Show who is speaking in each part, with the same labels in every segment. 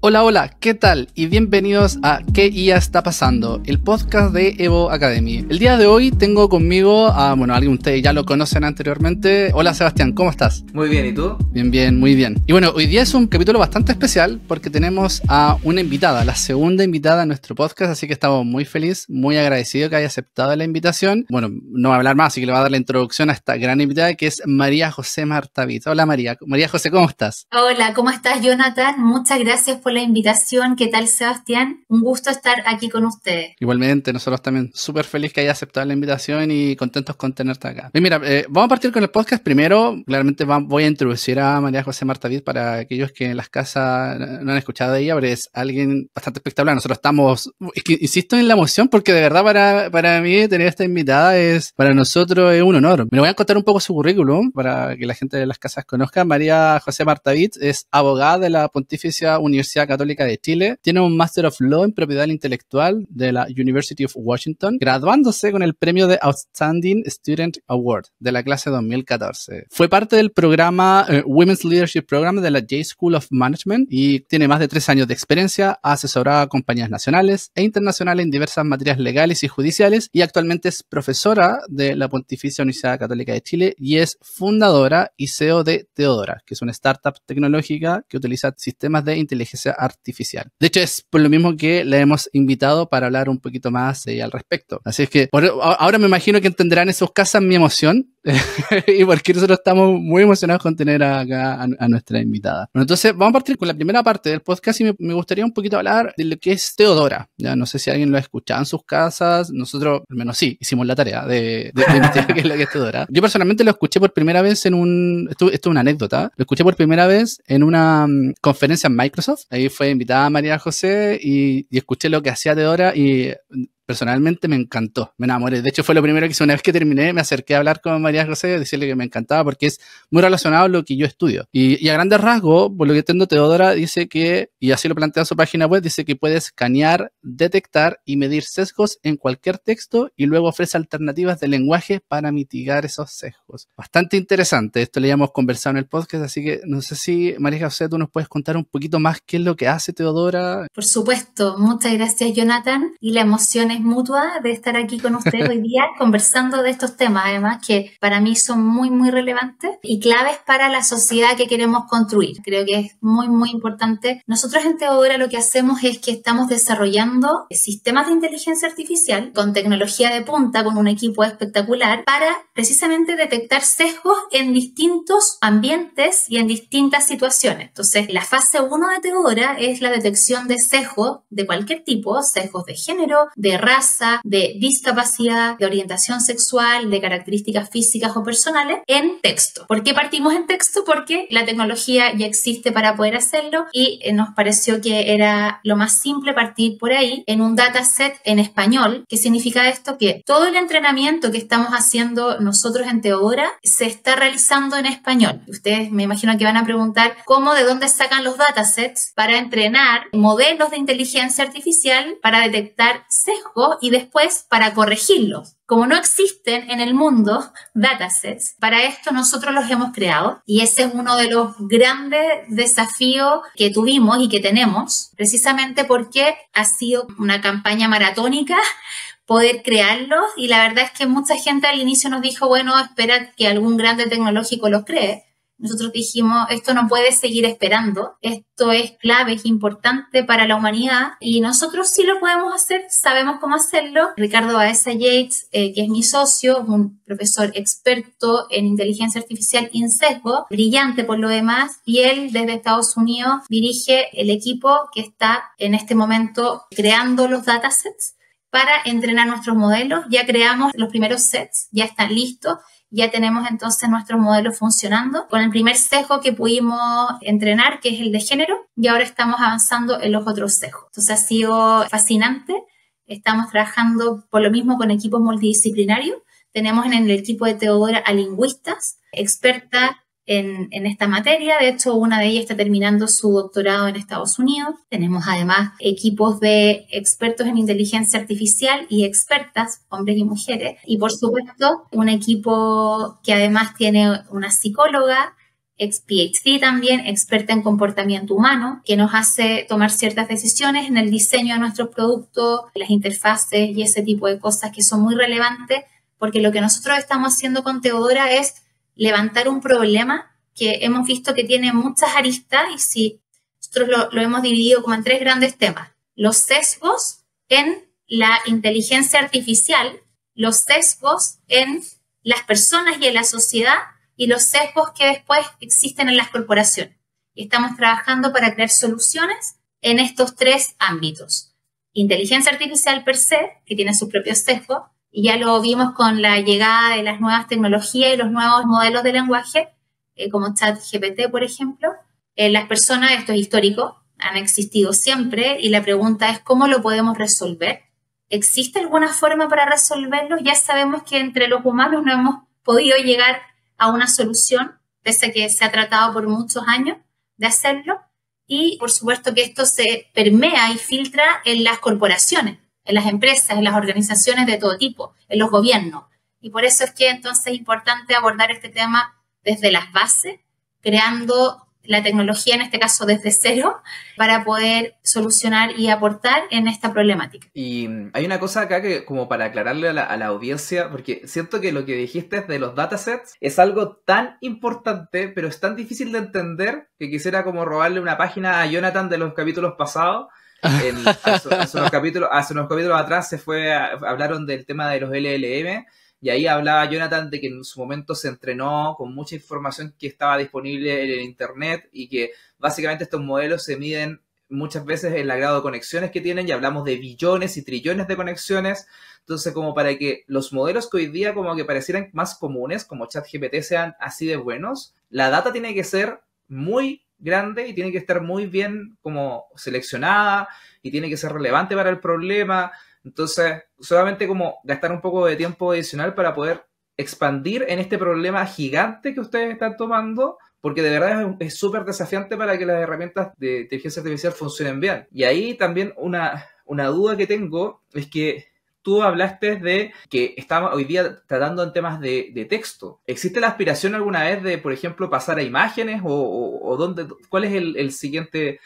Speaker 1: Hola, hola, ¿qué tal? Y bienvenidos a ¿Qué IA está pasando? El podcast de Evo Academy. El día de hoy tengo conmigo a, alguien de ustedes ya lo conocen anteriormente. Hola Sebastián, ¿cómo estás?
Speaker 2: Muy bien, ¿y tú?
Speaker 1: Bien, muy bien. Y bueno, hoy día es un capítulo bastante especial porque tenemos a una invitada, la segunda invitada a nuestro podcast, así que estamos muy felices, muy agradecidos que haya aceptado la invitación. Bueno, no va a hablar más, así que le voy a dar la introducción a esta gran invitada que es María José Martavit. Hola María José, ¿cómo estás?
Speaker 3: Hola, ¿cómo estás, Jonathan? Muchas gracias por la invitación. ¿Qué tal, Sebastián? Un gusto estar aquí con ustedes.
Speaker 1: Igualmente, nosotros también súper feliz que haya aceptado la invitación y contentos con tenerte acá. Y mira, vamos a partir con el podcast. Primero, claramente voy a introducir a María José Martavit para aquellos que en las casas no han escuchado de ella, pero es alguien bastante espectacular. Nosotros estamos, es que insisto en la emoción porque de verdad para mí tener esta invitada para nosotros es un honor. Me voy a contar un poco su currículum para que la gente de las casas conozca. María José Martavit es abogada de la Pontificia Universidad Católica de Chile, tiene un Master of Law en Propiedad Intelectual de la University of Washington, graduándose con el premio de Outstanding Student Award de la clase 2014. Fue parte del programa Women's Leadership Program de la J School of Management y tiene más de 3 años de experiencia, ha asesorado a compañías nacionales e internacionales en diversas materias legales y judiciales y actualmente es profesora de la Pontificia Universidad Católica de Chile y es fundadora y CEO de Teodora, que es una startup tecnológica que utiliza sistemas de inteligencia artificial. De hecho, es por lo mismo que la hemos invitado para hablar un poquito más al respecto. Así es que ahora me imagino que entenderán en sus casas mi emoción y porque nosotros estamos muy emocionados con tener acá a nuestra invitada. Bueno, entonces vamos a partir con la primera parte del podcast y me gustaría un poquito hablar de lo que es Teodora. Ya no sé si alguien lo ha escuchado en sus casas. Nosotros, al menos sí, hicimos la tarea de investigar qué es lo que es Teodora. Yo personalmente lo escuché por primera vez esto es una anécdota. Lo escuché por primera vez en una conferencia en Microsoft. Ahí fue invitada María José y escuché lo que hacía Teodora y personalmente me encantó, me enamoré. De hecho, fue lo primero que hice una vez que terminé, me acerqué a hablar con María José, decirle que me encantaba porque es muy relacionado a lo que yo estudio. Y a grandes rasgos, por lo que entiendo, Teodora dice que, y así lo plantea en su página web, dice que puede escanear, detectar y medir sesgos en cualquier texto y luego ofrece alternativas de lenguaje para mitigar esos sesgos. Bastante interesante, esto le hemos conversado en el podcast, así que no sé si, María José, tú nos puedes contar un poquito más qué es lo que hace Teodora.
Speaker 3: Por supuesto, muchas gracias, Jonathan, y la emoción es mutua de estar aquí con ustedes hoy día conversando de estos temas, además que para mí son muy, muy relevantes y claves para la sociedad que queremos construir. Creo que es muy, muy importante. Nosotros en Teodora lo que hacemos es que estamos desarrollando sistemas de inteligencia artificial con tecnología de punta, con un equipo espectacular, para precisamente detectar sesgos en distintos ambientes y en distintas situaciones. Entonces, la fase 1 de Teodora es la detección de sesgos de cualquier tipo, sesgos de género, de raza, de discapacidad, de orientación sexual, de características físicas o personales en texto. ¿Por qué partimos en texto? Porque la tecnología ya existe para poder hacerlo y nos pareció que era lo más simple partir por ahí en un dataset en español. ¿Qué significa esto? Que todo el entrenamiento que estamos haciendo nosotros en Teodora se está realizando en español. Ustedes me imagino que van a preguntar cómo, de dónde sacan los datasets para entrenar modelos de inteligencia artificial para detectar sesgos y después para corregirlos. Como no existen en el mundo datasets, para esto nosotros los hemos creado y ese es uno de los grandes desafíos que tuvimos y que tenemos, precisamente porque ha sido una campaña maratónica poder crearlos y la verdad es que mucha gente al inicio nos dijo, bueno, espera que algún grande tecnológico los cree. Nosotros dijimos, esto no puede seguir esperando, esto es clave, es importante para la humanidad y nosotros sí lo podemos hacer, sabemos cómo hacerlo. Ricardo Baeza Yates, que es mi socio, es un profesor experto en inteligencia artificial y en sesgo, brillante por lo demás, y él desde Estados Unidos dirige el equipo que está en este momento creando los datasets para entrenar nuestros modelos. Ya creamos los primeros sets, ya están listos. Ya tenemos entonces nuestros modelos funcionando con el primer sesgo que pudimos entrenar, que es el de género, y ahora estamos avanzando en los otros sesgos. Entonces ha sido fascinante. Estamos trabajando por lo mismo con equipos multidisciplinarios. Tenemos en el equipo de Teodora a lingüistas, expertas en esta materia. De hecho, una de ellas está terminando su doctorado en Estados Unidos. Tenemos además equipos de expertos en inteligencia artificial y expertas, hombres y mujeres. Y por supuesto, un equipo que además tiene una psicóloga ex-PhD también, experta en comportamiento humano, que nos hace tomar ciertas decisiones en el diseño de nuestros productos, las interfaces y ese tipo de cosas que son muy relevantes, porque lo que nosotros estamos haciendo con Teodora es levantar un problema que hemos visto que tiene muchas aristas y si nosotros lo hemos dividido como en 3 grandes temas. Los sesgos en la inteligencia artificial, los sesgos en las personas y en la sociedad y los sesgos que después existen en las corporaciones. Y estamos trabajando para crear soluciones en estos 3 ámbitos. Inteligencia artificial per se, que tiene sus propios sesgos, y ya lo vimos con la llegada de las nuevas tecnologías y los nuevos modelos de lenguaje, como ChatGPT, por ejemplo. Las personas, esto es histórico, han existido siempre, y la pregunta es ¿cómo lo podemos resolver? ¿Existe alguna forma para resolverlo? Ya sabemos que entre los humanos no hemos podido llegar a una solución, pese a que se ha tratado por muchos años de hacerlo, y por supuesto que esto se permea y filtra en las corporaciones, en las empresas, en las organizaciones de todo tipo, en los gobiernos, y por eso es que entonces es importante abordar este tema desde las bases, creando la tecnología, en este caso desde cero, para poder solucionar y aportar en esta problemática.
Speaker 2: Y hay una cosa acá que como para aclararle a la audiencia, porque siento que lo que dijiste de los datasets es algo tan importante, pero es tan difícil de entender que quisiera como robarle una página a Jonathan de los capítulos pasados. Hace unos capítulos atrás hablaron del tema de los LLM. Y ahí hablaba Jonathan de que en su momento se entrenó con mucha información que estaba disponible en el internet y que básicamente estos modelos se miden muchas veces en el grado de conexiones que tienen y hablamos de billones y trillones de conexiones. Entonces, como para que los modelos que hoy día como que parecieran más comunes, como ChatGPT, sean así de buenos, la data tiene que ser muy grande y tiene que estar muy bien como seleccionada y tiene que ser relevante para el problema. Entonces, solamente como gastar un poco de tiempo adicional para poder expandir en este problema gigante que ustedes están tomando, porque de verdad es súper desafiante para que las herramientas de inteligencia artificial funcionen bien. Y ahí también una duda que tengo es que tú hablaste de que estamos hoy día tratando en temas de texto. ¿Existe la aspiración alguna vez de, por ejemplo, pasar a imágenes o cuál es el siguiente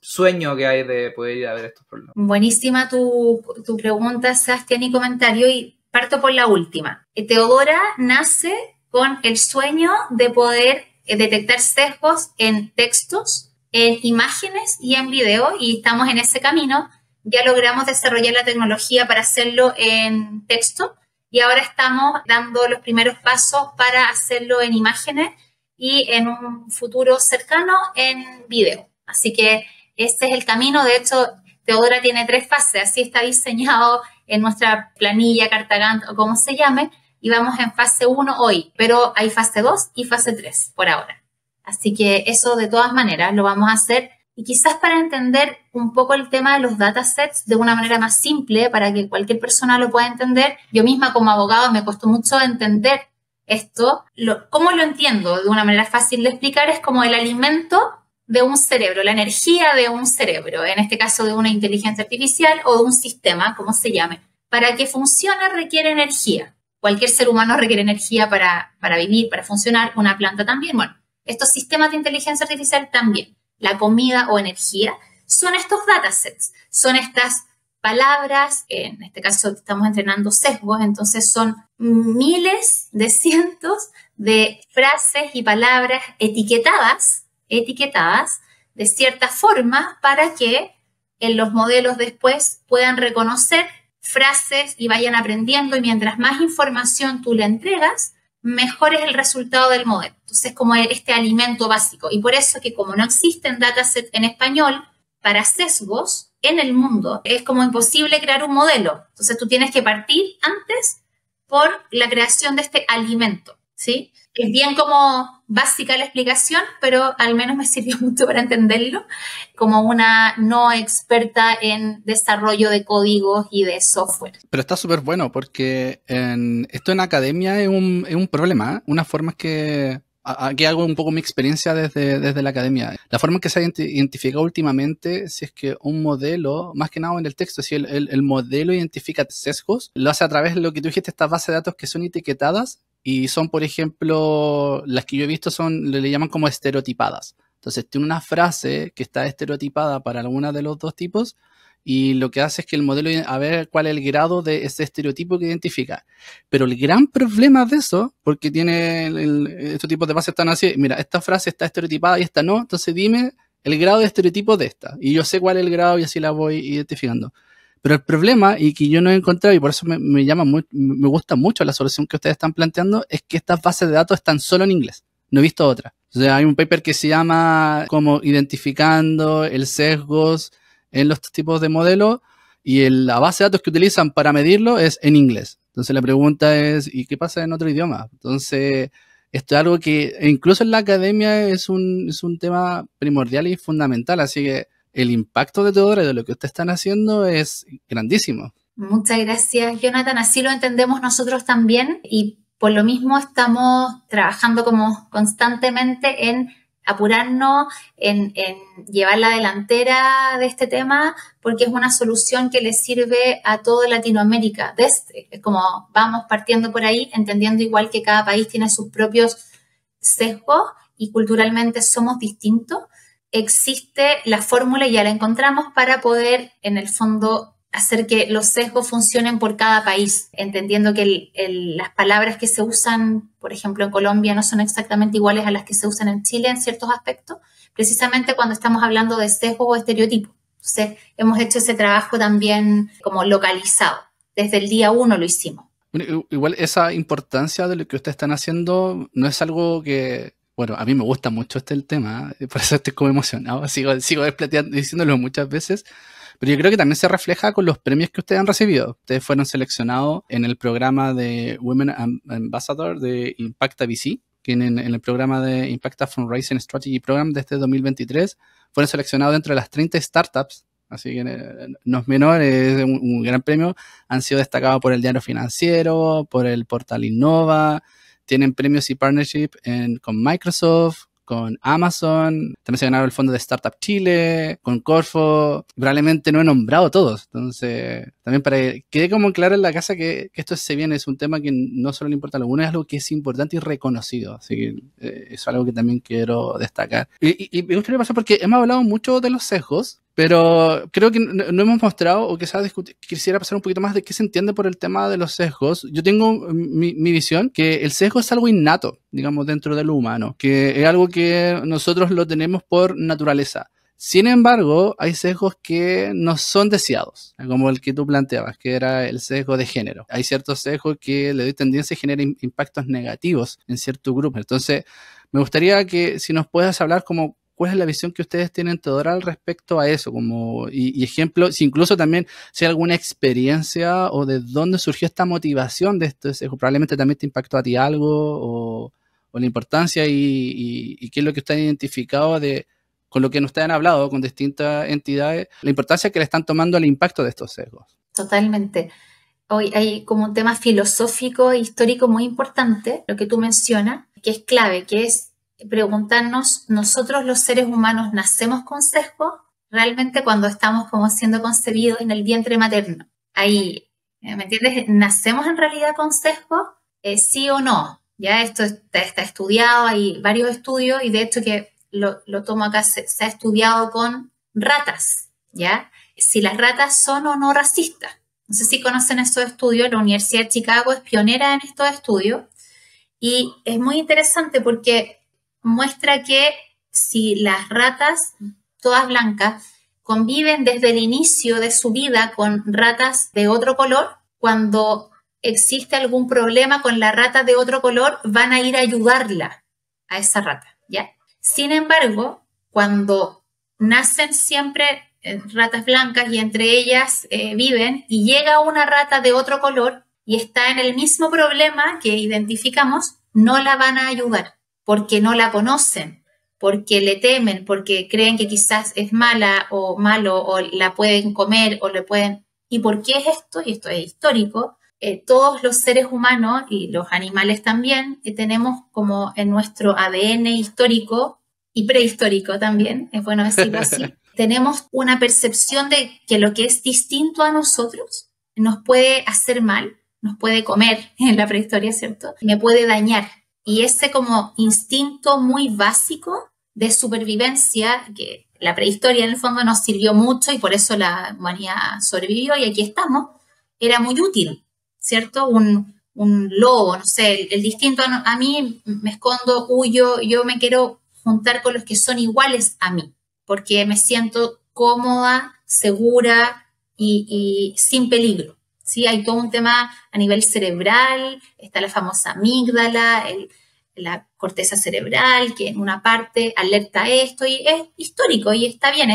Speaker 2: sueño que hay de poder ir a ver estos problemas?
Speaker 3: Buenísima tu pregunta, Sebastián, y comentario, y parto por la última. Teodora nace con el sueño de poder detectar sesgos en textos, en imágenes y en video, y estamos en ese camino. Ya logramos desarrollar la tecnología para hacerlo en texto y ahora estamos dando los primeros pasos para hacerlo en imágenes y en un futuro cercano en video. Así que este es el camino. De hecho, Teodora tiene 3 fases, así está diseñado en nuestra planilla, carta Gantt o como se llame, y vamos en fase 1 hoy, pero hay fase 2 y fase 3 por ahora. Así que eso de todas maneras lo vamos a hacer, y quizás para entender un poco el tema de los datasets de una manera más simple, para que cualquier persona lo pueda entender. Yo misma como abogado me costó mucho entender esto. ¿Cómo lo entiendo de una manera fácil de explicar? Es como el alimento de un cerebro, la energía de un cerebro, en este caso de una inteligencia artificial o de un sistema, como se llame. Para que funcione requiere energía. Cualquier ser humano requiere energía para vivir, para funcionar, una planta también. Bueno, estos sistemas de inteligencia artificial también. La comida o energía son estos datasets, son estas palabras, en este caso estamos entrenando sesgos, entonces son miles de cientos de frases y palabras etiquetadas de cierta forma para que en los modelos después puedan reconocer frases y vayan aprendiendo, y mientras más información tú le entregas, mejor es el resultado del modelo. Entonces, como este alimento básico. Y por eso que como no existen datasets en español para sesgos en el mundo, es como imposible crear un modelo. Entonces, tú tienes que partir antes por la creación de este alimento, ¿sí? Es bien como básica la explicación, pero al menos me sirvió mucho para entenderlo como una no experta en desarrollo de códigos y de software.
Speaker 1: Pero está súper bueno porque esto en academia es un problema, ¿eh? Una forma que... Aquí hago un poco mi experiencia desde la academia. La forma en que se ha identificado últimamente, si es que un modelo, más que nada en el texto, si el modelo identifica sesgos, lo hace a través de lo que tú dijiste, estas bases de datos que son etiquetadas, y son, por ejemplo, las que yo he visto le llaman como estereotipadas. Entonces tiene una frase que está estereotipada para alguna de los dos tipos y lo que hace es que el modelo, a ver cuál es el grado de ese estereotipo que identifica. Pero el gran problema de eso, porque tiene estos tipos de bases están así, mira, esta frase está estereotipada y esta no, entonces dime el grado de estereotipo de esta. Y yo sé cuál es el grado y así la voy identificando. Pero el problema, y que yo no he encontrado, y por eso me gusta mucho la solución que ustedes están planteando, es que estas bases de datos están solo en inglés. No he visto otra. O sea, hay un paper que se llama como identificando el sesgos en los tipos de modelos y la base de datos que utilizan para medirlo es en inglés. Entonces la pregunta es, ¿y qué pasa en otro idioma? Entonces, esto es algo que incluso en la academia es un tema primordial y fundamental, así que el impacto de todo de lo que ustedes están haciendo es grandísimo.
Speaker 3: Muchas gracias, Jonathan. Así lo entendemos nosotros también y por lo mismo estamos trabajando como constantemente en apurarnos, en llevar la delantera de este tema, porque es una solución que le sirve a toda Latinoamérica. Es como vamos partiendo por ahí, entendiendo igual que cada país tiene sus propios sesgos y culturalmente somos distintos. Existe la fórmula y ya la encontramos para poder, en el fondo, hacer que los sesgos funcionen por cada país, entendiendo que las palabras que se usan, por ejemplo, en Colombia no son exactamente iguales a las que se usan en Chile en ciertos aspectos, precisamente cuando estamos hablando de sesgos o estereotipos. Entonces, hemos hecho ese trabajo también como localizado. Desde el día 1 lo hicimos.
Speaker 1: Igual esa importancia de lo que ustedes están haciendo no es algo que... Bueno, a mí me gusta mucho el tema, por eso estoy como emocionado, sigo diciéndolo muchas veces, pero yo creo que también se refleja con los premios que ustedes han recibido. Ustedes fueron seleccionados en el programa de Women Ambassador de Impacta VC, que en el programa de Impacta Fundraising Strategy Program de este 2023, fueron seleccionados dentro de las 30 startups, así que no es menor, es un gran premio. Han sido destacados por el Diario Financiero, por el portal Innova. Tienen premios y partnership con Microsoft, con Amazon. También se ganaron el fondo de Startup Chile, con Corfo. Probablemente no he nombrado todos. Entonces, también para que quede como claro en la casa que esto se viene, es un tema que no solo le importa a algunos, es algo que es importante y reconocido. Así que es algo que también quiero destacar. Y me gustaría pasar porque hemos hablado mucho de los sesgos, pero creo que no hemos mostrado, o quizás quisiera pasar un poquito más de qué se entiende por el tema de los sesgos. Yo tengo mi visión, que el sesgo es algo innato, digamos, dentro de lo humano, que es algo que nosotros lo tenemos por naturaleza. Sin embargo, hay sesgos que no son deseados, como el que tú planteabas, que era el sesgo de género. Hay ciertos sesgos que le doy tendencia a generar impactos negativos en cierto grupo. Entonces, me gustaría que si nos puedas hablar como ¿cuál es la visión que ustedes tienen toda al respecto a eso? Y ejemplo, si incluso también si hay alguna experiencia o de dónde surgió esta motivación de esto, probablemente también te impactó a ti algo o la importancia y qué es lo que ustedes han identificado con lo que ustedes han hablado con distintas entidades, la importancia que le están tomando al impacto de estos sesgos.
Speaker 3: Totalmente. Hoy hay como un tema filosófico e histórico muy importante, lo que tú mencionas, que es clave, que es preguntarnos, ¿nosotros los seres humanos nacemos con sesgos? Realmente cuando estamos como siendo concebidos en el vientre materno. Ahí, ¿me entiendes? ¿Nacemos en realidad con sesgos? ¿Sí o no? Ya esto está estudiado, hay varios estudios y de hecho que lo tomo acá, se ha estudiado con ratas, ¿ya? Si las ratas son o no racistas. No sé si conocen estos estudios, la Universidad de Chicago es pionera en estos estudios y es muy interesante porque muestra que si las ratas, todas blancas, conviven desde el inicio de su vida con ratas de otro color, cuando existe algún problema con la rata de otro color, van a ir a ayudarla a esa rata, ¿ya? Sin embargo, cuando nacen siempre ratas blancas y entre ellas viven y llega una rata de otro color y está en el mismo problema que identificamos, no la van a ayudar porque no la conocen, porque le temen, porque creen que quizás es mala o malo o la pueden comer o le pueden... ¿Y por qué es esto? Y esto es histórico. Todos los seres humanos y los animales también tenemos como en nuestro ADN histórico y prehistórico también, es bueno decirlo así, tenemos una percepción de que lo que es distinto a nosotros nos puede hacer mal, nos puede comer en la prehistoria, ¿cierto? Me puede dañar. Y ese como instinto muy básico de supervivencia, que la prehistoria en el fondo nos sirvió mucho y por eso la humanidad sobrevivió y aquí estamos, era muy útil, ¿cierto? Un lobo, no sé, el distinto a mí, me escondo, huyo, yo me quiero juntar con los que son iguales a mí, porque me siento cómoda, segura y sin peligro. ¿Sí? Hay todo un tema a nivel cerebral, está la famosa amígdala, la corteza cerebral, que en una parte alerta esto, y es histórico y está bien,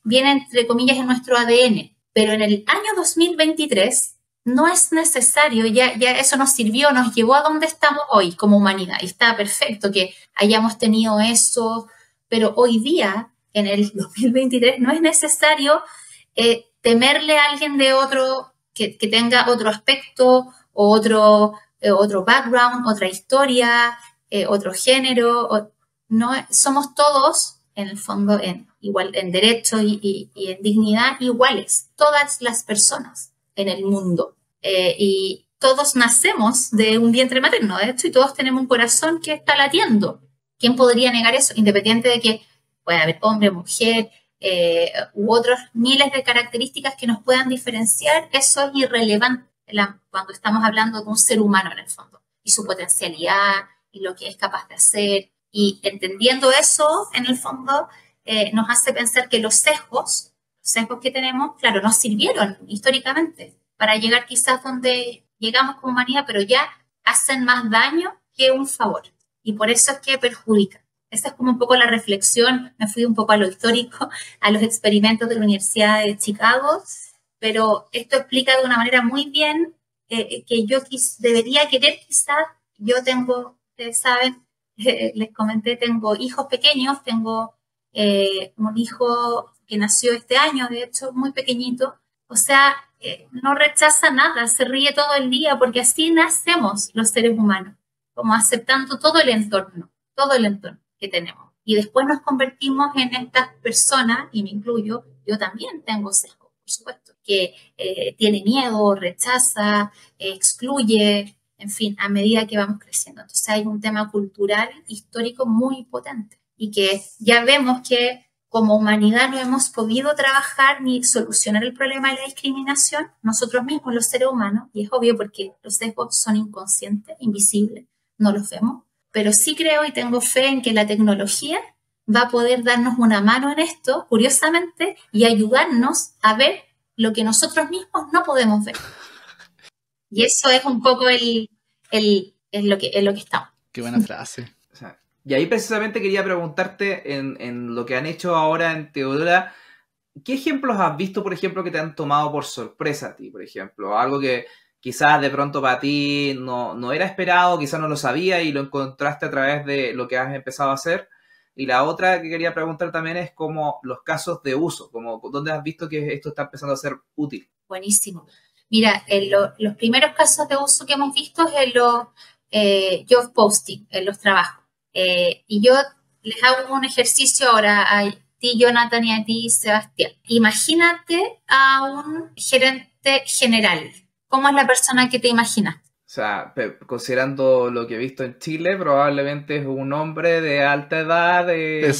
Speaker 3: viene entre comillas en nuestro ADN, pero en el año 2023 no es necesario, ya eso nos sirvió, nos llevó a donde estamos hoy como humanidad, y está perfecto que hayamos tenido eso, pero hoy día, en el 2023, no es necesario temerle a alguien de otro, que tenga otro aspecto, o otro background, otra historia, otro género. No, somos todos, en el fondo, igual en derecho y en dignidad iguales, todas las personas en el mundo. Y todos nacemos de un vientre materno, de hecho, y todos tenemos un corazón que está latiendo. ¿Quién podría negar eso? Independiente de que pueda haber hombre, mujer, u otros miles de características que nos puedan diferenciar, eso es irrelevante cuando estamos hablando de un ser humano en el fondo, y su potencialidad, y lo que es capaz de hacer. Y entendiendo eso, en el fondo, nos hace pensar que los sesgos que tenemos, claro, nos sirvieron históricamente para llegar quizás donde llegamos como humanidad, pero ya hacen más daño que un favor. Y por eso es que perjudican. Esa es como un poco la reflexión. Me fui un poco a lo histórico, a los experimentos de la Universidad de Chicago, pero esto explica de una manera muy bien que yo debería querer quizás. Yo tengo, ustedes saben, les comenté, tengo hijos pequeños, tengo un hijo que nació este año, de hecho, muy pequeñito. O sea, no rechaza nada, se ríe todo el día, porque así nacemos los seres humanos, como aceptando todo el entorno que tenemos. Y después nos convertimos en estas personas, y me incluyo, yo también tengo sesgo, por supuesto, que tiene miedo, rechaza, excluye, en fin, a medida que vamos creciendo. Entonces hay un tema cultural, histórico muy potente, y que ya vemos que como humanidad no hemos podido trabajar ni solucionar el problema de la discriminación nosotros mismos, los seres humanos, y es obvio porque los sesgos son inconscientes, invisibles, no los vemos, pero sí creo y tengo fe en que la tecnología va a poder darnos una mano en esto, curiosamente, y ayudarnos a ver lo que nosotros mismos no podemos ver. Y eso es un poco en lo que estamos.
Speaker 1: Qué buena frase.
Speaker 2: O sea, y ahí precisamente quería preguntarte en lo que han hecho ahora en Teodora, ¿qué ejemplos has visto, por ejemplo, que te han tomado por sorpresa a ti, por ejemplo? Algo que quizás de pronto para ti no era esperado, quizás no lo sabía y lo encontraste a través de lo que has empezado a hacer. Y la otra que quería preguntar también es como los casos de uso, como dónde has visto que esto está empezando a ser útil.
Speaker 3: Buenísimo. Mira, los primeros casos de uso que hemos visto es en los job posting, en los trabajos. Y yo les hago un ejercicio ahora a ti, Jonathan, y a ti, Sebastián. Imagínate a un gerente general. ¿Cómo es la persona que te imaginas?
Speaker 2: O sea, considerando lo que he visto en Chile, probablemente es un hombre de alta edad,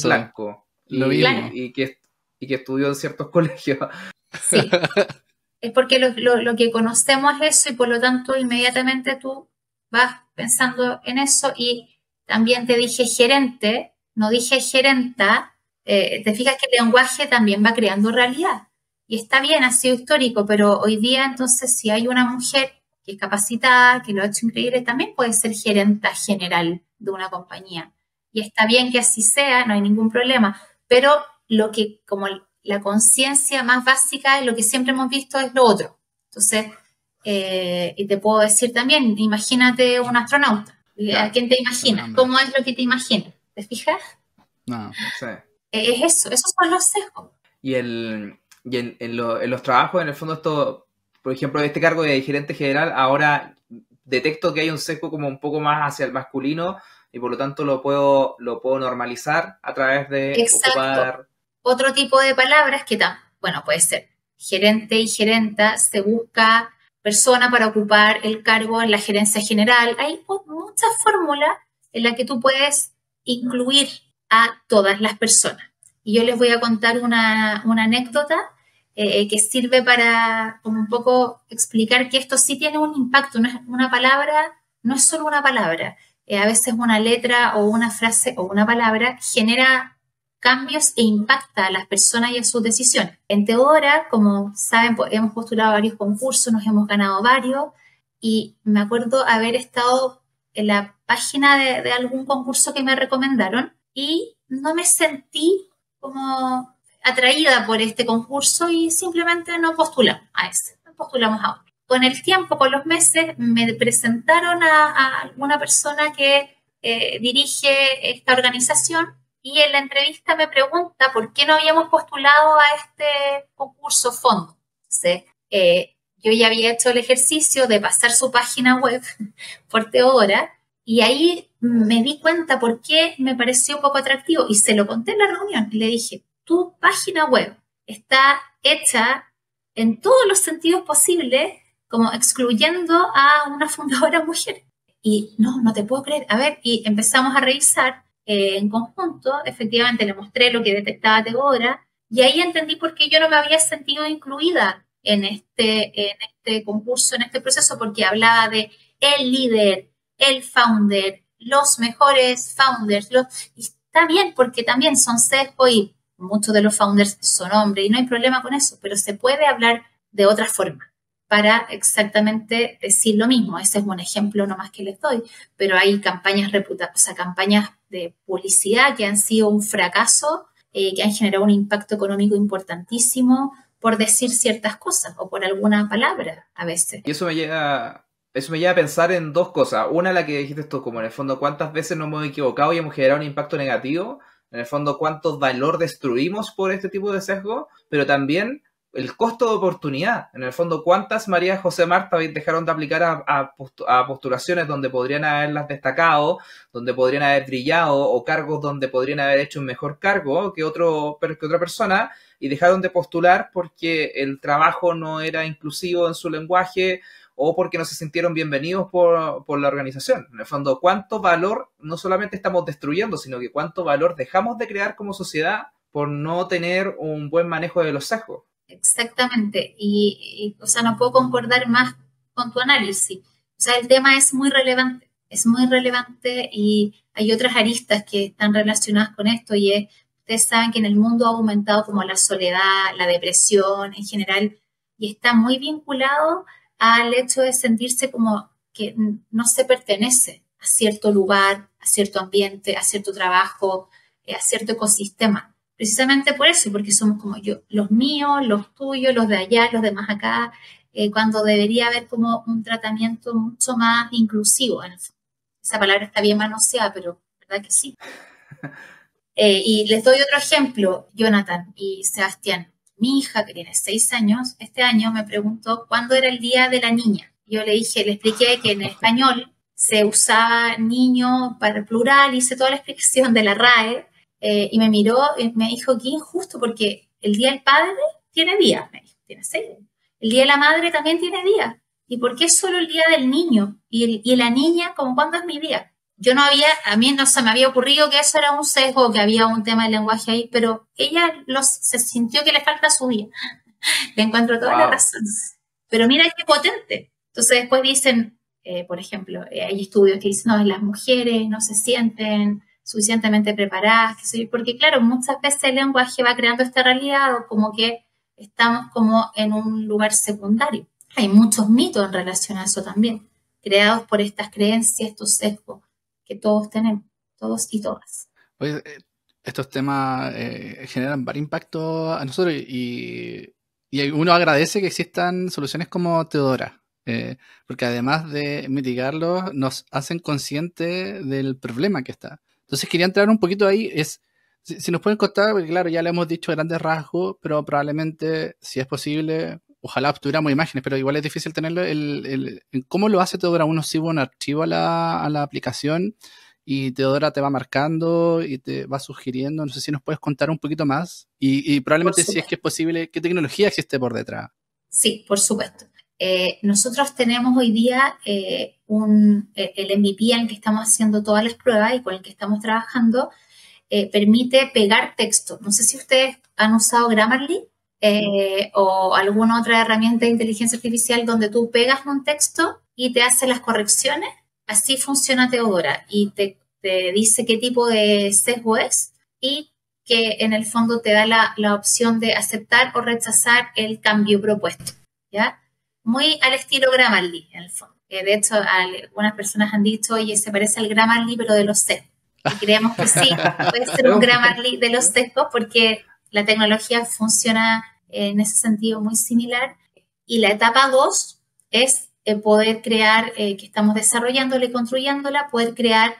Speaker 2: blanco. Y que estudió en ciertos colegios.
Speaker 3: Sí. Es porque lo que conocemos es eso, y por lo tanto inmediatamente tú vas pensando en eso. Y también te dije gerente, no dije gerenta. Te fijas que el lenguaje también va creando realidad. Y está bien, ha sido histórico, pero hoy día entonces si hay una mujer que es capacitada, que lo ha hecho increíble, también puede ser gerenta general de una compañía. Y está bien que así sea, no hay ningún problema. Pero lo que, como la conciencia más básica, lo que siempre hemos visto es lo otro. Entonces, y te puedo decir también, imagínate un astronauta. ¿A quién te imaginas? ¿Cómo es lo que te imaginas? ¿Te fijas?
Speaker 1: No.
Speaker 2: Sí.
Speaker 3: Es eso, esos son los sesgos.
Speaker 2: Y en los trabajos, en el fondo, esto, por ejemplo, este cargo de gerente general, ahora detecto que hay un sesgo como un poco más hacia el masculino y por lo tanto lo puedo normalizar a través de ocupar
Speaker 3: otro tipo de palabras que puede ser gerente y gerenta, se busca persona para ocupar el cargo en la gerencia general. Hay muchas fórmulas en las que tú puedes incluir a todas las personas. Y yo les voy a contar una anécdota que sirve para como un poco explicar que esto sí tiene un impacto. No es una palabra, no es solo una palabra. A veces una letra o una frase o una palabra genera cambios e impacta a las personas y a sus decisiones. En Teodora, como saben, hemos postulado varios concursos, nos hemos ganado varios, y me acuerdo haber estado en la página de algún concurso que me recomendaron y no me sentí como atraída por este concurso y simplemente no postulamos a ese, no postulamos a otro. Con el tiempo, con los meses, me presentaron a alguna persona que dirige esta organización y en la entrevista me pregunta por qué no habíamos postulado a este concurso fondo. Entonces, yo ya había hecho el ejercicio de pasar su página web por Teodora y ahí me di cuenta por qué me pareció poco atractivo y se lo conté en la reunión y le dije, tu página web está hecha en todos los sentidos posibles, como excluyendo a una fundadora mujer. Y no te puedo creer. A ver, y empezamos a revisar en conjunto, efectivamente le mostré lo que detectaba Teodora y ahí entendí por qué yo no me había sentido incluida en este concurso, en este proceso, porque hablaba de el líder, el founder, los mejores founders, y está bien porque también son sesgo y muchos de los founders son hombres y no hay problema con eso, pero se puede hablar de otra forma para exactamente decir lo mismo. Ese es un ejemplo nomás que les doy, pero hay campañas campañas de publicidad que han sido un fracaso, que han generado un impacto económico importantísimo por decir ciertas cosas o por alguna palabra a veces.
Speaker 2: Y eso me llega a pensar en dos cosas. Una, la que dijiste tú, como en el fondo, ¿cuántas veces nos hemos equivocado y hemos generado un impacto negativo? En el fondo, ¿cuánto valor destruimos por este tipo de sesgo? Pero también el costo de oportunidad. En el fondo, ¿cuántas María José Marta dejaron de aplicar a postulaciones donde podrían haberlas destacado, donde podrían haber brillado, o cargos donde podrían haber hecho un mejor cargo que otra persona, y dejaron de postular porque el trabajo no era inclusivo en su lenguaje o porque no se sintieron bienvenidos por la organización? En el fondo, ¿cuánto valor no solamente estamos destruyendo, sino que cuánto valor dejamos de crear como sociedad por no tener un buen manejo de los sesgos?
Speaker 3: Exactamente, y o sea, no puedo concordar más con tu análisis. O sea, el tema es muy relevante y hay otras aristas que están relacionadas con esto y ustedes saben que en el mundo ha aumentado como la soledad, la depresión en general y está muy vinculado al hecho de sentirse como que no se pertenece a cierto lugar, a cierto ambiente, a cierto trabajo, a cierto ecosistema. Precisamente por eso, porque somos como yo, los míos, los tuyos, los de allá, los demás acá, cuando debería haber como un tratamiento mucho más inclusivo. Esa palabra está bien manoseada, pero ¿verdad que sí? Y les doy otro ejemplo, Jonathan y Sebastián. Mi hija, que tiene 6 años, este año me preguntó cuándo era el Día de la Niña. Yo le expliqué que en español se usaba niño para el plural, hice toda la explicación de la RAE, y me miró y me dijo, qué injusto, porque el Día del Padre tiene día, me dijo, tiene 6. El Día de la Madre también tiene día. ¿Y por qué solo el Día del Niño? Y la niña, como cuándo es mi día. A mí no se me había ocurrido que eso era un sesgo, que había un tema de lenguaje ahí, pero ella se sintió que le falta su día. Le encuentro toda la razón. Pero mira qué potente. Entonces después dicen, por ejemplo, hay estudios que dicen, no, las mujeres no se sienten suficientemente preparadas, porque claro, muchas veces el lenguaje va creando esta realidad o como que estamos como en un lugar secundario. Hay muchos mitos en relación a eso también, creados por estas creencias, estos sesgos que todos tenemos, todos y todas.
Speaker 1: Oye, estos temas generan varios impactos a nosotros y uno agradece que existan soluciones como Teodora, porque además de mitigarlos, nos hacen conscientes del problema que está. Entonces quería entrar un poquito ahí, si nos pueden contar, porque claro, ya le hemos dicho grandes rasgos, pero probablemente, si es posible, ojalá obtuviéramos imágenes, pero igual es difícil tenerlo, ¿cómo lo hace Teodora? Uno sube un archivo a la aplicación y Teodora te va marcando y te va sugiriendo, no sé si nos puedes contar un poquito más y probablemente si es que es posible, ¿qué tecnología existe por detrás?
Speaker 3: Sí, por supuesto. Nosotros tenemos hoy día el MVP en el que estamos haciendo todas las pruebas y con el que estamos trabajando, permite pegar texto. No sé si ustedes han usado Grammarly o alguna otra herramienta de inteligencia artificial donde tú pegas un texto y te hace las correcciones. Así funciona Teodora y te dice qué tipo de sesgo es y que en el fondo te da la opción de aceptar o rechazar el cambio propuesto, ¿ya? Muy al estilo Grammarly, en el fondo. De hecho, algunas personas han dicho, oye, se parece al Grammarly, pero de los sesgos. Y creemos que sí, puede ser un Grammarly de los sesgos porque la tecnología funciona en ese sentido muy similar. Y la etapa 2 es poder crear, que estamos desarrollándola y construyéndola, poder crear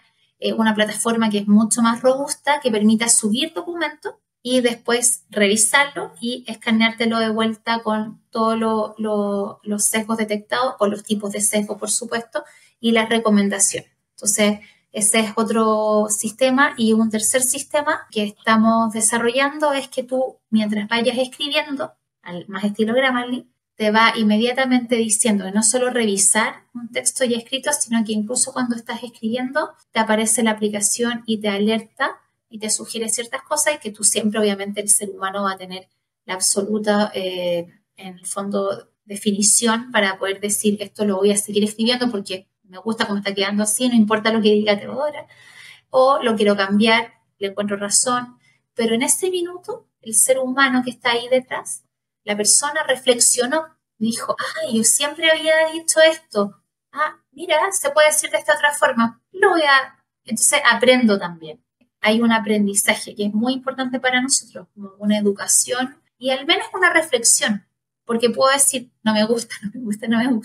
Speaker 3: una plataforma que es mucho más robusta, que permita subir documentos y después revisarlo y escaneártelo de vuelta con todos los sesgos detectados, o los tipos de sesgo, por supuesto, y las recomendaciones. Entonces, ese es otro sistema. Y un tercer sistema que estamos desarrollando es que tú, mientras vayas escribiendo, al más estilo Grammarly, te va inmediatamente diciendo que no solo revisar un texto ya escrito, sino que incluso cuando estás escribiendo te aparece la aplicación y te alerta y te sugiere ciertas cosas, y que tú siempre, obviamente, el ser humano va a tener la absoluta, en el fondo, definición para poder decir esto lo voy a seguir escribiendo porque me gusta cómo está quedando así, no importa lo que diga Teodora, o lo quiero cambiar, le encuentro razón. Pero en ese minuto, el ser humano que está ahí detrás, la persona reflexionó, dijo, yo siempre había dicho esto, mira, se puede decir de esta otra forma, entonces aprendo también. Hay un aprendizaje que es muy importante para nosotros, como una educación y al menos una reflexión, porque puedo decir, no me gusta,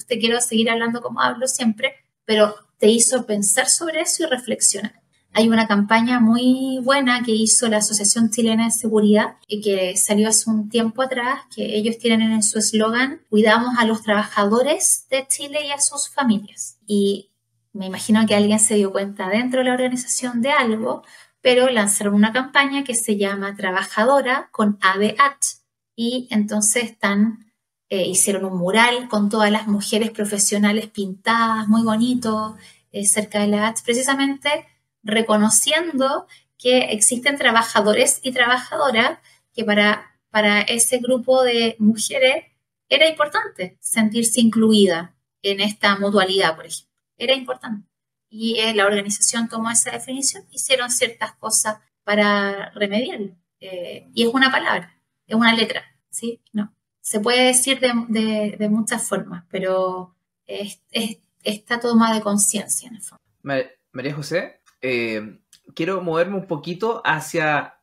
Speaker 3: quiero seguir hablando como hablo siempre, pero te hizo pensar sobre eso y reflexionar. Hay una campaña muy buena que hizo la Asociación Chilena de Seguridad y que salió hace un tiempo atrás, que ellos tienen en su eslogan, cuidamos a los trabajadores de Chile y a sus familias. Y me imagino que alguien se dio cuenta dentro de la organización de algo, pero lanzaron una campaña que se llama Trabajadora con ADH. Y entonces hicieron un mural con todas las mujeres profesionales pintadas, muy bonito, cerca de la ADH, precisamente reconociendo que existen trabajadores y trabajadoras que para ese grupo de mujeres era importante sentirse incluida en esta mutualidad, por ejemplo. Era importante. Y la organización tomó esa definición, hicieron ciertas cosas para remediarlo. Y es una palabra, es una letra, ¿sí? No. Se puede decir de muchas formas, pero esta toma de conciencia en el fondo.
Speaker 2: María José, quiero moverme un poquito hacia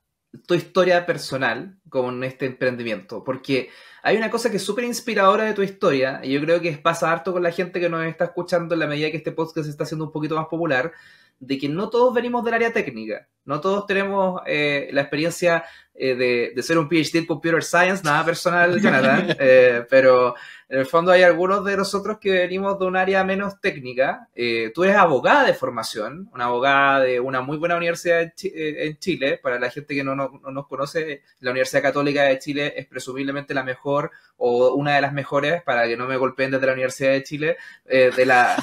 Speaker 2: tu historia personal con este emprendimiento, porque hay una cosa que es súper inspiradora de tu historia, y yo creo que pasa harto con la gente que nos está escuchando en la medida que este podcast se está haciendo un poquito más popular, de que no todos venimos del área técnica, no todos tenemos la experiencia de ser un PhD en Computer Science, nada personal, Jonathan, pero en el fondo hay algunos de nosotros que venimos de un área menos técnica. Tú eres abogada de formación, una abogada de una muy buena universidad en Chile. Para la gente que no nos conoce, la Universidad Católica de Chile es presumiblemente la mejor o una de las mejores, para que no me golpeen desde la Universidad de Chile, de las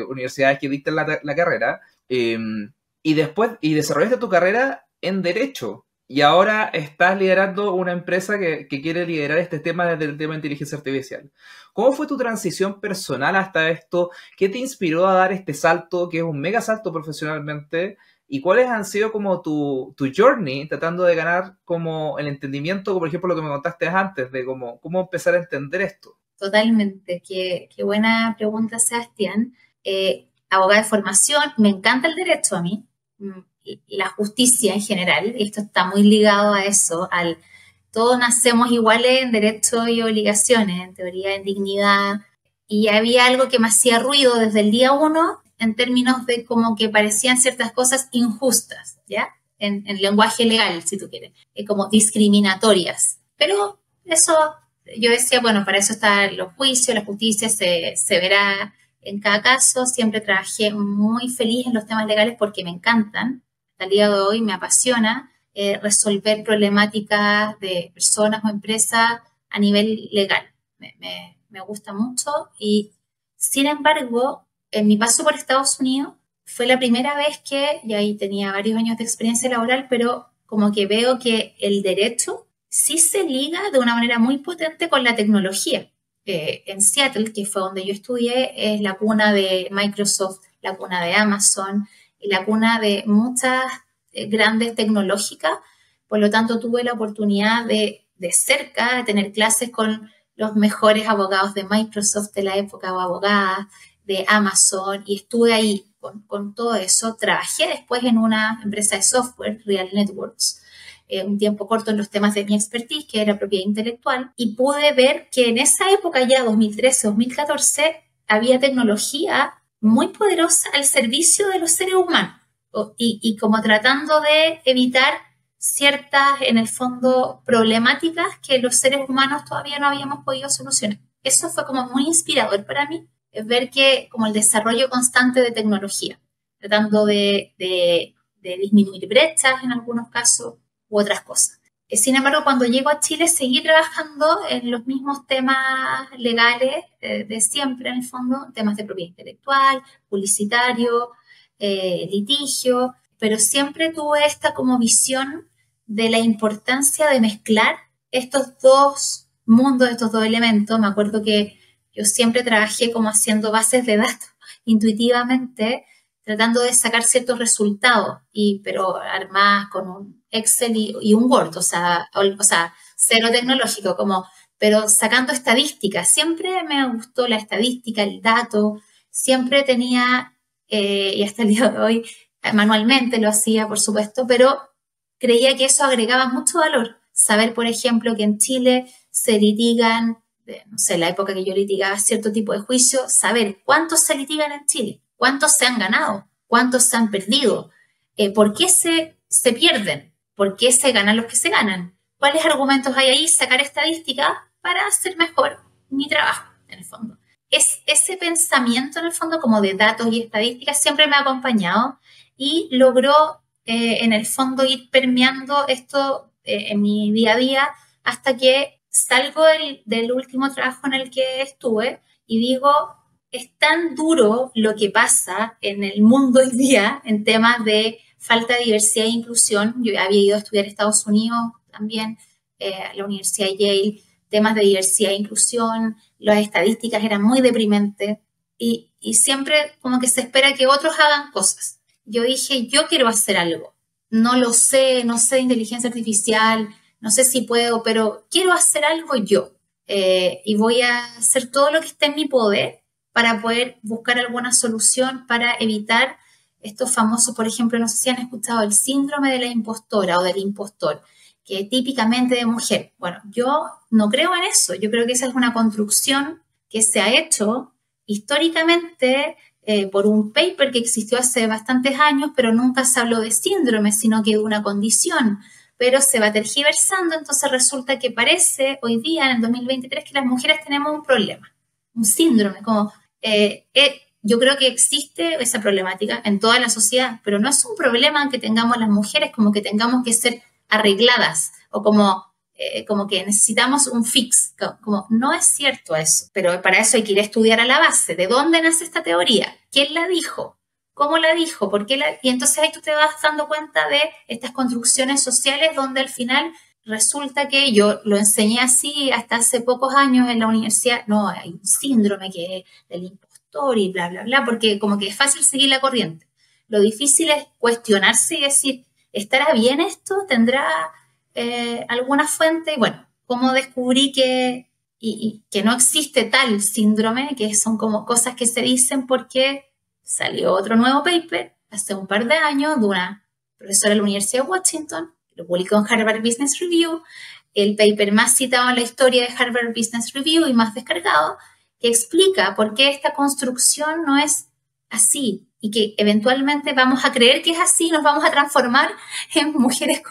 Speaker 2: universidades que dictan la carrera. Y desarrollaste tu carrera en Derecho. Y ahora estás liderando una empresa que quiere liderar este tema desde el tema de inteligencia artificial. ¿Cómo fue tu transición personal hasta esto? ¿Qué te inspiró a dar este salto, que es un mega salto profesionalmente? ¿Y cuáles han sido como tu journey tratando de ganar como el entendimiento, como por ejemplo lo que me contaste antes, de cómo empezar a entender esto?
Speaker 3: Totalmente. Qué buena pregunta, Sebastián. Abogada de formación, me encanta el derecho a mí. La justicia en general, y esto está muy ligado a eso, todos nacemos iguales en derechos y obligaciones, en teoría, en dignidad, y había algo que me hacía ruido desde el día 1 en términos de como que parecían ciertas cosas injustas, ¿ya? En lenguaje legal, si tú quieres, como discriminatorias. Pero eso, yo decía, bueno, para eso están los juicios, la justicia se verá en cada caso. Siempre trabajé muy feliz en los temas legales porque me encantan. Hasta el día de hoy me apasiona resolver problemáticas de personas o empresas a nivel legal. Me gusta mucho y, sin embargo, en mi paso por Estados Unidos fue la primera vez que, y ahí tenía varios años de experiencia laboral, pero como que veo que el derecho sí se liga de una manera muy potente con la tecnología. En Seattle, que fue donde yo estudié, es la cuna de Microsoft, la cuna de Amazon, y la cuna de muchas grandes tecnológicas. Por lo tanto, tuve la oportunidad de cerca, de tener clases con los mejores abogados de Microsoft de la época, o abogadas de Amazon, y estuve ahí con todo eso. Trabajé después en una empresa de software, Real Networks, un tiempo corto en los temas de mi expertise, que era propiedad intelectual, y pude ver que en esa época ya, 2013, 2014, había tecnología muy poderosa al servicio de los seres humanos, y como tratando de evitar ciertas, en el fondo, problemáticas que los seres humanos todavía no habíamos podido solucionar. Eso fue como muy inspirador para mí, es ver que como el desarrollo constante de tecnología, tratando de disminuir brechas en algunos casos u otras cosas. Sin embargo, cuando llego a Chile seguí trabajando en los mismos temas legales de siempre, en el fondo, temas de propiedad intelectual, publicitario, litigio, pero siempre tuve esta como visión de la importancia de mezclar estos dos mundos, estos dos elementos. Me acuerdo que yo siempre trabajé como haciendo bases de datos intuitivamente, tratando de sacar ciertos resultados, pero armadas con un Excel y un Word, o sea, cero tecnológico, pero sacando estadísticas. Siempre me gustó la estadística, el dato, siempre tenía, y hasta el día de hoy, manualmente lo hacía, por supuesto, pero creía que eso agregaba mucho valor. Saber, por ejemplo, que en Chile se litigan, no sé, la época que yo litigaba cierto tipo de juicio, saber cuántos se litigan en Chile, cuántos se han ganado, cuántos se han perdido, por qué se pierden, por qué se ganan los que se ganan, cuáles argumentos hay ahí, sacar estadística para hacer mejor mi trabajo, en el fondo. Ese pensamiento, en el fondo, como de datos y estadísticas, siempre me ha acompañado y logró, en el fondo, ir permeando esto en mi día a día hasta que salgo del último trabajo en el que estuve y digo, es tan duro lo que pasa en el mundo hoy día en temas de falta de diversidad e inclusión. Yo había ido a estudiar a Estados Unidos también, a la Universidad de Yale, temas de diversidad e inclusión, las estadísticas eran muy deprimentes y siempre como que se espera que otros hagan cosas. Yo dije, yo quiero hacer algo. No lo sé, no sé de inteligencia artificial, no sé si puedo, pero quiero hacer algo yo. Y voy a hacer todo lo que esté en mi poder para poder buscar alguna solución para evitar estos famosos, por ejemplo, no sé si han escuchado el síndrome de la impostora o del impostor, que es típicamente de mujer. Bueno, yo no creo en eso. Yo creo que esa es una construcción que se ha hecho históricamente por un paper que existió hace bastantes años, pero nunca se habló de síndrome, sino que de una condición. Pero se va tergiversando, entonces resulta que parece hoy día, en el 2023, que las mujeres tenemos un problema, un síndrome, yo creo que existe esa problemática en toda la sociedad, pero no es un problema que tengamos las mujeres, como que tengamos que ser arregladas o como que necesitamos un fix, como no es cierto eso, pero para eso hay que ir a estudiar a la base, ¿de dónde nace esta teoría? ¿Quién la dijo? ¿Cómo la dijo? ¿Por qué y entonces ahí tú te vas dando cuenta de estas construcciones sociales donde al final resulta que yo lo enseñé así hasta hace pocos años en la universidad, no, hay un síndrome que es del impostor y bla, bla, bla, porque como que es fácil seguir la corriente. Lo difícil es cuestionarse y decir, ¿estará bien esto? ¿Tendrá alguna fuente? Y bueno, ¿cómo descubrí que no existe tal síndrome? Que son como cosas que se dicen porque salió otro nuevo paper hace un par de años de una profesora de la Universidad de Washington, lo publicó en Harvard Business Review, el paper más citado en la historia de Harvard Business Review y más descargado, que explica por qué esta construcción no es así y que eventualmente vamos a creer que es así y nos vamos a transformar en mujeres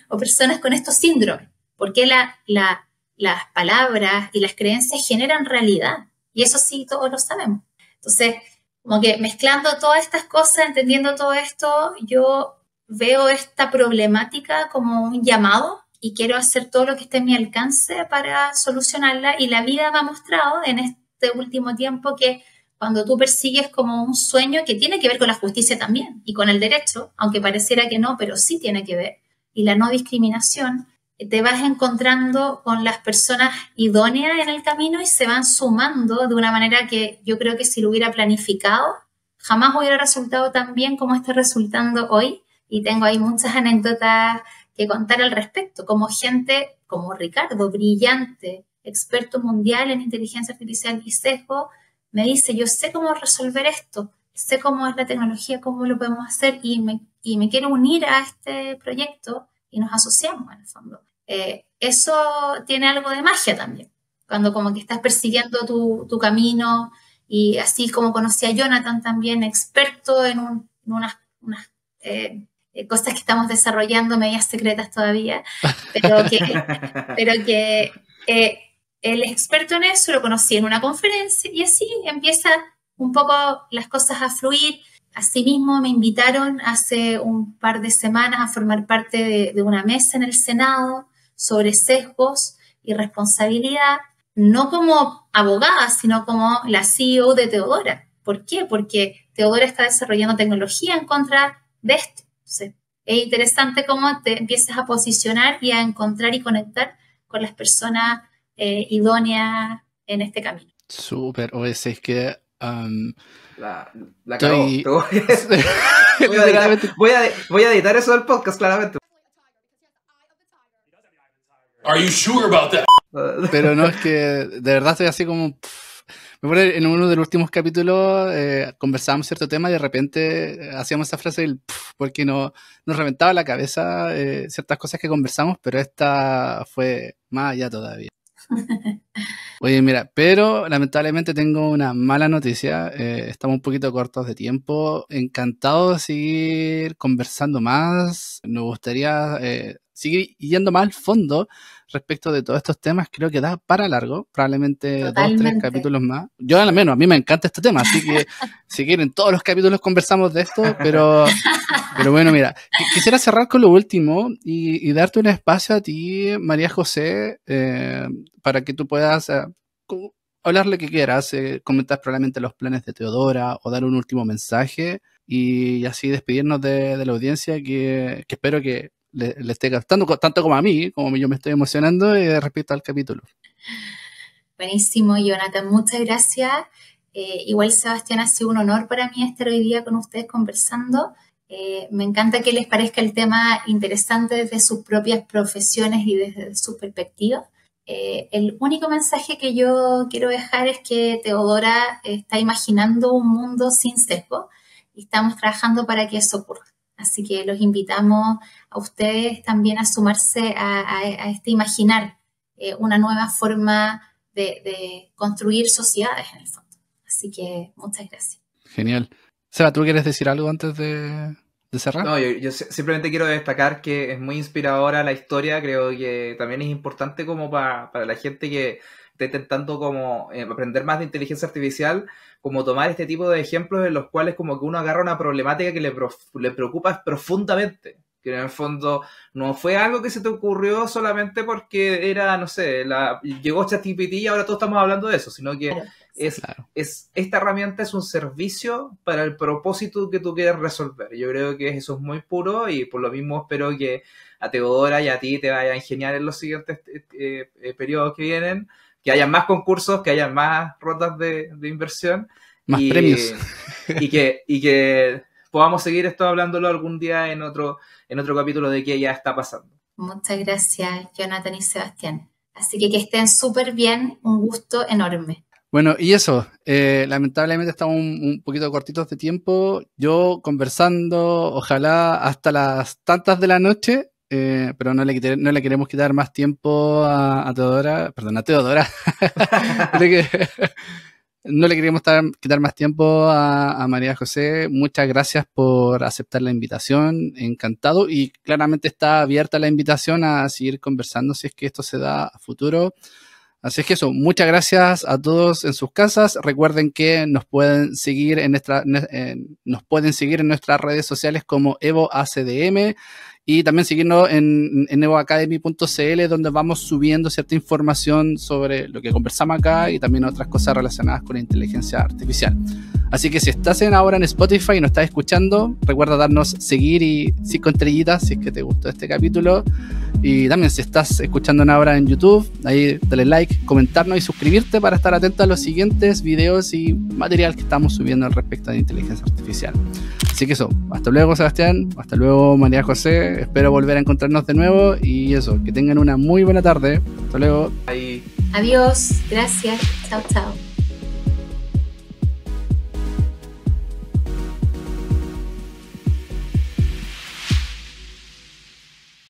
Speaker 3: o personas con estos síndromes. Porque las palabras y las creencias generan realidad. Y eso sí, todos lo sabemos. Entonces, como que mezclando todas estas cosas, entendiendo todo esto, yo veo esta problemática como un llamado y quiero hacer todo lo que esté en mi alcance para solucionarla. Y la vida me ha mostrado en este último tiempo que cuando tú persigues como un sueño que tiene que ver con la justicia también y con el derecho, aunque pareciera que no, pero sí tiene que ver, y la no discriminación, te vas encontrando con las personas idóneas en el camino y se van sumando de una manera que yo creo que si lo hubiera planificado, jamás hubiera resultado tan bien como está resultando hoy. Y tengo ahí muchas anécdotas que contar al respecto, como gente como Ricardo, brillante, experto mundial en inteligencia artificial y sesgo, me dice, yo sé cómo resolver esto, sé cómo es la tecnología, cómo lo podemos hacer y me quiero unir a este proyecto y nos asociamos en el fondo. Eso tiene algo de magia también, cuando como que estás persiguiendo tu camino y así como conocí a Jonathan también, experto en unas cosas que estamos desarrollando, medias secretas todavía, pero que él es experto en eso, lo conocí en una conferencia y así empieza un poco las cosas a fluir. Asimismo, me invitaron hace un par de semanas a formar parte de una mesa en el Senado sobre sesgos y responsabilidad, no como abogada, sino como la CEO de Teodora. ¿Por qué? Porque Teodora está desarrollando tecnología en contra de esto. Entonces, es interesante cómo te empiezas a posicionar y a encontrar y conectar con las personas idóneas en este camino.
Speaker 1: Súper, o es que...
Speaker 2: La cagó.
Speaker 1: estoy...
Speaker 2: Voy a editar eso del podcast, claramente.
Speaker 4: Are you sure about that?
Speaker 1: Pero no, es que de verdad estoy así como... Me acuerdo en uno de los últimos capítulos conversábamos cierto tema y de repente hacíamos esa frase del porque nos reventaba la cabeza ciertas cosas que conversamos, pero esta fue más allá todavía. Oye, mira, pero lamentablemente tengo una mala noticia. Estamos un poquito cortos de tiempo. Encantado de seguir conversando más. Nos gustaría seguir yendo más al fondo respecto de todos estos temas. Creo que da para largo, probablemente
Speaker 3: Totalmente.
Speaker 1: 2-3 capítulos más. Yo al menos, a mí me encanta este tema, así que si quieren todos los capítulos conversamos de esto, pero bueno, mira, quisiera cerrar con lo último y darte un espacio a ti, María José, para que tú puedas hablar lo que quieras, comentar probablemente los planes de Teodora o dar un último mensaje y así despedirnos de la audiencia que espero que le esté gustando tanto como a mí, como yo me estoy emocionando respecto al capítulo.
Speaker 3: Buenísimo, Jonathan, muchas gracias. Igual, Sebastián, ha sido un honor para mí estar hoy día con ustedes conversando. Me encanta que les parezca el tema interesante desde sus propias profesiones y desde su perspectiva. El único mensaje que yo quiero dejar es que Teodora está imaginando un mundo sin sesgo y estamos trabajando para que eso ocurra. Así que los invitamos a ustedes también a sumarse a este imaginar una nueva forma de construir sociedades en el fondo. Así que muchas gracias.
Speaker 1: Genial. Seba, ¿tú quieres decir algo antes de cerrar?
Speaker 2: No, yo simplemente quiero destacar que es muy inspiradora la historia. Creo que también es importante como para la gente que esté intentando como aprender más de inteligencia artificial, como tomar este tipo de ejemplos en los cuales como que uno agarra una problemática que le preocupa profundamente. Que en el fondo no fue algo que se te ocurrió solamente porque era, no sé, llegó ChatGPT y ahora todos estamos hablando de eso, sino que esta herramienta es un servicio para el propósito que tú quieres resolver. Yo creo que eso es muy puro y por lo mismo espero que a Teodora y a ti te vaya genial en los siguientes periodos que vienen, que hayan más concursos, que hayan más rondas de inversión.
Speaker 1: Más premios.
Speaker 2: Y que podamos seguir esto hablándolo algún día en otro capítulo de qué ya está pasando.
Speaker 3: Muchas gracias, Jonathan y Sebastián. Así que estén súper bien, un gusto enorme.
Speaker 1: Bueno, y eso, lamentablemente estamos un poquito cortitos de tiempo. Yo conversando, ojalá hasta las tantas de la noche, pero no le queremos quitar más tiempo a Teodora, perdón, a Teodora. No le queríamos quitar más tiempo a María José. Muchas gracias por aceptar la invitación. Encantado. Y claramente está abierta la invitación a seguir conversando si es que esto se da a futuro. Así es que eso, muchas gracias a todos en sus casas. Recuerden que nos pueden seguir en nuestras redes sociales como EvoACDM Y también seguirnos en neoacademy.cl, donde vamos subiendo cierta información sobre lo que conversamos acá y también otras cosas relacionadas con la inteligencia artificial. Así que si estás ahora en Spotify y nos estás escuchando, recuerda darnos seguir y 5 estrellitas si es que te gustó este capítulo. Y también si estás escuchando ahora en YouTube, ahí dale like, comentarnos y suscribirte para estar atento a los siguientes videos y material que estamos subiendo al respecto de inteligencia artificial. Así que eso, hasta luego Sebastián, hasta luego María José, espero volver a encontrarnos de nuevo y eso, que tengan una muy buena tarde. Hasta luego.
Speaker 2: Ahí.
Speaker 3: Adiós, gracias, chao, chao.